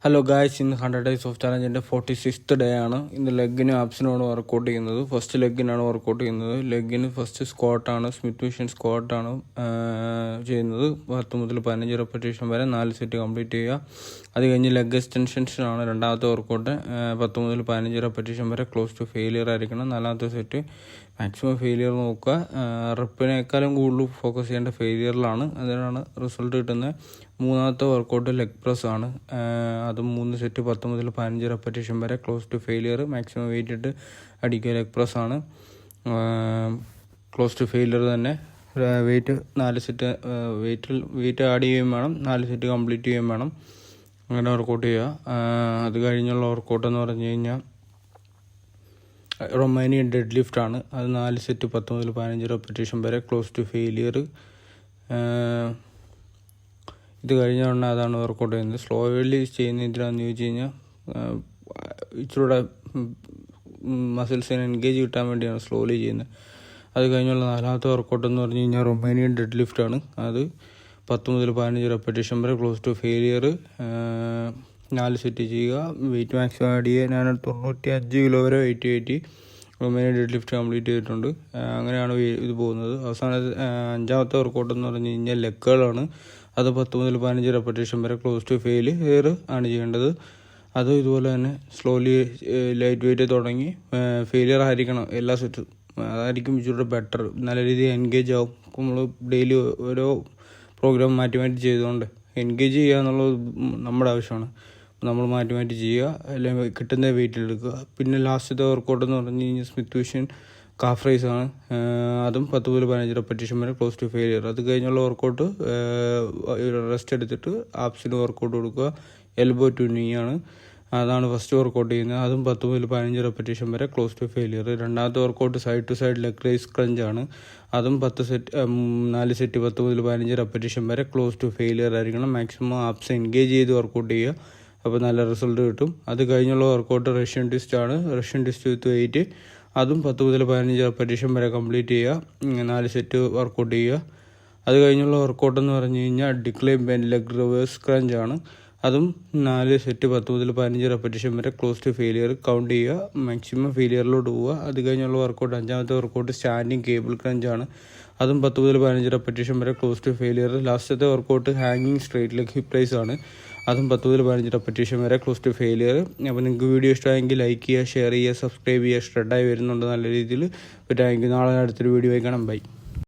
Hello guys, ഇന്ന് 100 days of ചാലഞ്ചിൻ്റെ 46th day ആണ്. ഇന്ന് ലെഗിനും ആപ്സിനുമാണ് വർക്കൗട്ട് ചെയ്യുന്നത്. ഫസ്റ്റ് ലെഗിനാണ് വർക്കൗട്ട് ചെയ്യുന്നത്. ലെഗിന് ഫസ്റ്റ് സ്ക്വാട്ടാണ്, സ്മിത്ത് മെഷീൻ സ്ക്വാട്ടാണ് ചെയ്യുന്നത്. 10 മുതൽ 15 റെപ്പിറ്റേഷൻ വരെ 4 സെറ്റ് കംപ്ലീറ്റ് ചെയ്യുക. അത് കഴിഞ്ഞ് ലെഗ് എക്സ്റ്റൻഷൻസാണ് രണ്ടാമത്തെ വർക്കൗട്ട്. 10 മുതൽ 15 റെപ്പിറ്റേഷൻ വരെ ക്ലോസ് ടു ഫെയിലിയർ ആയിരിക്കണം. നാലാമത്തെ സെറ്റ് മാക്സിമം ഫെയിലിയർ നോക്കുക. റെപ്പിനേക്കാളും കൂടുതൽ ഫോക്കസ് ചെയ്യേണ്ട ഫെയിലിയറിലാണ്, അതിനാണ് റിസൾട്ട് കിട്ടുന്നത്. മൂന്നാമത്തെ വർക്കൗട്ട് ലെഗ് പ്രസ് ആണ്. അതും 3 സെറ്റ് 10 മുതൽ 15 റെപ്പിറ്റേഷൻ വരെ close to failure, maximum weight ഇട്ട് അടിക്കുക. ലെഗ് പ്രസ് ആണ്. ക്ലോസ് ടു ഫെയിലിയർ തന്നെ. വെയിറ്റ് 4 സെറ്റ് വെയിറ്റ് ആഡ് ചെയ്യുകയും വേണം. 4 സെറ്റ് കംപ്ലീറ്റ് ചെയ്യുകയും വേണം. അങ്ങനെ വർക്കൗട്ട് ചെയ്യുക. അത് കഴിഞ്ഞുള്ള വർക്കൗട്ട് എന്ന് പറഞ്ഞു കഴിഞ്ഞാൽ റൊമാനിയൻ ഡെഡ് ലിഫ്റ്റ് ആണ്. അത് 4 സെറ്റ് 10 മുതൽ 15 റെപ്പിറ്റേഷൻ വരെ ക്ലോസ് ടു ഫെയിലിയർ. ഇത് കഴിഞ്ഞ ഉടനെ അതാണ് വർക്കൗട്ട് ചെയ്യുന്നത്. സ്ലോലി ചെയ്യുന്ന എന്തിനാണെന്ന് ചോദിച്ചു കഴിഞ്ഞാൽ ഇച്ചിരൂടെ മസിൽസിനെ എൻഗേജ് കിട്ടാൻ വേണ്ടിയാണ് സ്ലോലി ചെയ്യുന്നത്. അത് കഴിഞ്ഞുള്ള നാലാമത്തെ വർക്കൗട്ട് എന്ന് പറഞ്ഞു കഴിഞ്ഞാൽ റൊമാനിയൻ ഡെഡ് ലിഫ്റ്റ് ആണ്. അത് 10 മുതൽ 15 റെപ്പിറ്റേഷൻ വരെ ക്ലോസ് ടു ഫെയിലിയർ. 4 സെറ്റ് ചെയ്യുക. വെയിറ്റ് മാക്സിമം ആഡ് ചെയ്യുക. ഞാൻ 95 കിലോ വരെ വെയിറ്റ് കയറ്റി റൊമാനിയൻ ഡെഡ് ലിഫ്റ്റ് കംപ്ലീറ്റ് ചെയ്തിട്ടുണ്ട്. അങ്ങനെയാണ് ഇത് പോകുന്നത്. അവസാന 5ാമത്തെ വർക്കൗട്ട് എന്ന് പറഞ്ഞു കഴിഞ്ഞാൽ ലെഗുകളാണ്. അത് 10 മുതൽ 15 റെപ്പിറ്റേഷൻ വരെ ക്ലോസ് ടു ഫെയിലിയർ ആണ് ചെയ്യേണ്ടത്. അത് ഇതുപോലെ തന്നെ സ്ലോലി ലൈറ്റ് വെയിറ്റ് തുടങ്ങി ഫെയിലിയർ ആയിരിക്കണം എല്ലാ സെറ്റും. അതായിരിക്കും ഇച്ചിരി ബെറ്റർ. നല്ല രീതിയിൽ എൻഗേജ് ആവും. നമ്മൾ ഡെയിലി ഓരോ പ്രോഗ്രാം മാറ്റി മാറ്റി ചെയ്തുകൊണ്ട് എൻഗേജ് ചെയ്യുക എന്നുള്ളത് നമ്മുടെ ആവശ്യമാണ്. നമ്മൾ മാറ്റി മാറ്റി ചെയ്യുക, അല്ലെങ്കിൽ കിട്ടുന്ന വെയിറ്റിൽ എടുക്കുക. പിന്നെ ലാസ്റ്റത്തെ വർക്കൗട്ട് എന്ന് പറഞ്ഞു കഴിഞ്ഞാൽ സ്മിത്ത് മെഷീൻ കാഫ് റൈസ് ആണ്. അതും 10 മുതൽ 15 റെപ്പിറ്റേഷൻ വരെ ക്ലോസ് ടു ഫെയിലിയർ. അത് കഴിഞ്ഞുള്ള വർക്കൗട്ട് റെസ്റ്റ് എടുത്തിട്ട് ആപ്സിന് വർക്കൗട്ട് കൊടുക്കുക. എൽബോ ടു നീ ആണ്. അതാണ് ഫസ്റ്റ് വർക്കൗട്ട് ചെയ്യുന്നത്. അതും 10 മുതൽ 15 റെപ്പിറ്റേഷൻ വരെ ക്ലോസ് ടു ഫെയിലിയർ. രണ്ടാമത്തെ workout side to side leg raise crunch ആണ്. അതും 4 സെറ്റ് 10 മുതൽ 15 റെപ്പിറ്റേഷൻ വരെ ക്ലോസ് ടു ഫെയിലിയർ ആയിരിക്കണം. മാക്സിമം ആപ്സ് എൻഗേജ് ചെയ്ത് വർക്കൗട്ട് ചെയ്യുക. അപ്പോൾ നല്ല റിസൾട്ട് കിട്ടും. അത് കഴിഞ്ഞുള്ള വർക്കൗട്ട് റഷ്യൻ ട്വിസ്റ്റ് ആണ്. Russian twist with weight. അതും 10 മുതൽ 15 റെപ്പിറ്റേഷൻ വരെ കംപ്ലീറ്റ് ചെയ്യുക. 4 സെറ്റ് വർക്കൗട്ട് ചെയ്യുക. അത് കഴിഞ്ഞുള്ള വർക്കൗട്ട് എന്ന് പറഞ്ഞു കഴിഞ്ഞാൽ decline bend leg reverse crunch ആണ്. അതും 4 സെറ്റ് 10 മുതൽ 15 റെപ്പിറ്റേഷൻ വരെ ക്ലോസ് ടു ഫെയിലിയർ കൗണ്ട് ചെയ്യുക. മാക്സിമം ഫെയിലിയറിലോട്ട് പോവുക. അത് കഴിഞ്ഞുള്ള വർക്കൗട്ട് 5ാമത്തെ വർക്കൗട്ട് സ്റ്റാൻഡിങ് കേബിൾ ക്രഞ്ച് ആണ്. അതും 10 മുതൽ 15 റെപ്പിറ്റേഷൻ വരെ ക്ലോസ് ടു ഫെയിലിയർ. ലാസ്റ്റത്തെ വർക്കൗട്ട് ഹാങ്ങിങ് സ്ട്രേറ്റ് ലെഗ് ഹിപ്പ് റൈസ് ആണ്. അതും 10 മുതൽ 15 റെപ്പിറ്റേഷൻ വരെ ക്ലോസ് ടു ഫെയിലിയർ. അപ്പോൾ നിങ്ങൾക്ക് വീഡിയോ ഇഷ്ടമായെങ്കിൽ ലൈക്ക് ചെയ്യുക, ഷെയർ ചെയ്യുക, സബ്സ്ക്രൈബ് ചെയ്യുക. സ്ട്രെഡായി വരുന്നുണ്ട് നല്ല രീതിയിൽ. അപ്പോൾ താങ്ക് യു. നാളെ അടുത്തൊരു വീഡിയോ ആയി കാണാം. ബൈ.